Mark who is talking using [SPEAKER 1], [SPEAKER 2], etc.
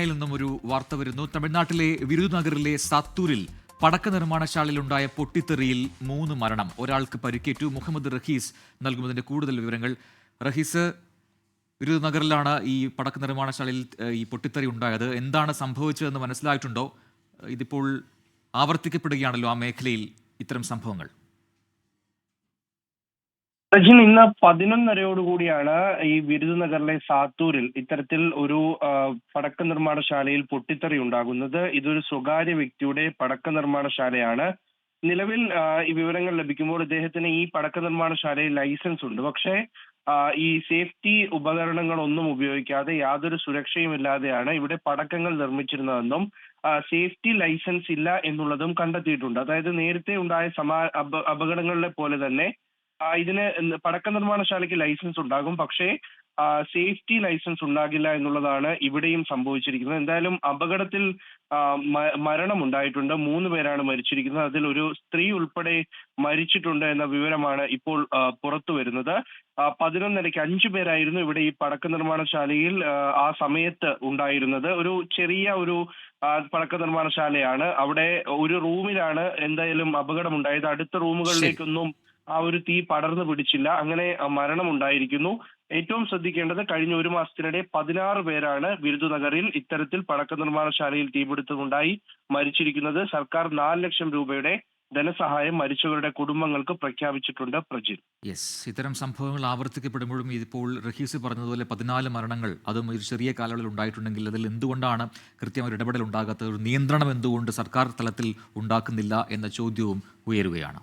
[SPEAKER 1] ചെന്നൈയിൽ നിന്നും ഒരു വാർത്ത വരുന്നു. തമിഴ്നാട്ടിലെ വിരുദുനഗറിലെ സാത്തൂരിൽ പടക്ക നിർമ്മാണശാലയിലുണ്ടായ പൊട്ടിത്തെറിയിൽ 3 മരണം, ഒരാൾക്ക് പരിക്കേറ്റു. മുഹമ്മദ് റഹീസ് നൽകുന്നതിന്റെ കൂടുതൽ വിവരങ്ങൾ. റഹീസ്, വിരുദുനഗറിലാണ് ഈ പടക്ക നിർമ്മാണശാലയിൽ ഈ പൊട്ടിത്തെറി ഉണ്ടായത്. എന്താണ് സംഭവിച്ചതെന്ന് മനസ്സിലായിട്ടുണ്ടോ? ഇതിപ്പോൾ ആവർത്തിക്കപ്പെടുകയാണല്ലോ ആ മേഖലയിൽ ഇത്തരം സംഭവങ്ങൾ.
[SPEAKER 2] സജിൻ, ഇന്ന് 11:30 ഈ വിരുദുനഗറിലെ സാത്തൂരിൽ ഇത്തരത്തിൽ ഒരു പടക്ക നിർമ്മാണശാലയിൽ പൊട്ടിത്തെറി ഉണ്ടാകുന്നത്. ഇതൊരു സ്വകാര്യ വ്യക്തിയുടെ പടക്ക നിർമ്മാണശാലയാണ്. നിലവിൽ ഈ വിവരങ്ങൾ ലഭിക്കുമ്പോൾ ഇദ്ദേഹത്തിന് ഈ പടക്ക നിർമ്മാണശാലയിൽ ലൈസൻസ് ഉണ്ട്. പക്ഷേ ഈ സേഫ്റ്റി ഉപകരണങ്ങളൊന്നും ഉപയോഗിക്കാതെ യാതൊരു സുരക്ഷയും ഇല്ലാതെയാണ് ഇവിടെ പടക്കങ്ങൾ നിർമ്മിച്ചിരുന്നതെന്നും സേഫ്റ്റി ലൈസൻസ് ഇല്ല എന്നുള്ളതും കണ്ടെത്തിയിട്ടുണ്ട്. അതായത് നേരത്തെ ഉണ്ടായ അപകടങ്ങളിലെ പോലെ തന്നെ ഇതിന് പടക്ക നിർമ്മാണശാലയ്ക്ക് ലൈസൻസ് ഉണ്ടാകും, പക്ഷേ സേഫ്റ്റി ലൈസൻസ് ഉണ്ടാകില്ല എന്നുള്ളതാണ് ഇവിടെയും സംഭവിച്ചിരിക്കുന്നത്. എന്തായാലും അപകടത്തിൽ മരണമുണ്ടായിട്ടുണ്ട്. 3 പേരാണ് മരിച്ചിരിക്കുന്നത്. അതിൽ ഒരു സ്ത്രീ ഉൾപ്പെടെ മരിച്ചിട്ടുണ്ട് എന്ന വിവരമാണ് ഇപ്പോൾ പുറത്തു വരുന്നത്. 11:30 5 പേരായിരുന്നു ഇവിടെ ഈ പടക്ക നിർമ്മാണശാലയിൽ ആ സമയത്ത് ഉണ്ടായിരുന്നത്. ഒരു ചെറിയ ഒരു പടക്ക നിർമ്മാണശാലയാണ്. അവിടെ ഒരു റൂമിലാണ് എന്തായാലും അപകടമുണ്ടായത്. അടുത്ത റൂമുകളിലേക്കൊന്നും ആ ഒരു തീ പടർന്നു പിടിച്ചില്ല. അങ്ങനെ മരണം ഉണ്ടായിരിക്കുന്നു. ഏറ്റവും ശ്രദ്ധിക്കേണ്ടത്, കഴിഞ്ഞ 1 മാസത്തിനിടെ 16 പേരാണ് വിരുദുനഗറിൽ ഇത്തരത്തിൽ പടക്ക നിർമ്മാണശാലയിൽ തീപിടുത്തമുണ്ടായി മരിച്ചിരിക്കുന്നത്. സർക്കാർ 4 ലക്ഷം രൂപയുടെ ധനസഹായം മരിച്ചവരുടെ കുടുംബങ്ങൾക്ക് പ്രഖ്യാപിച്ചിട്ടുണ്ട്. പ്രജിൽ,
[SPEAKER 1] ഇത്തരം സംഭവങ്ങൾ ആവർത്തിക്കപ്പെടുമ്പോഴും ഇപ്പോൾ റഹീസ് പറഞ്ഞതുപോലെ 14 മരണങ്ങൾ, അതും ഒരു ചെറിയ കാലയളവിൽ ഉണ്ടായിട്ടുണ്ടെങ്കിൽ അതിൽ എന്തുകൊണ്ടാണ് കൃത്യമായ ഇടപെടൽ ഉണ്ടാകാത്തത്? ഒരു നിയന്ത്രണം എന്തുകൊണ്ട് സർക്കാർ തലത്തിൽ ഉണ്ടാക്കുന്നില്ല എന്ന ചോദ്യവും ഉയരുകയാണ്.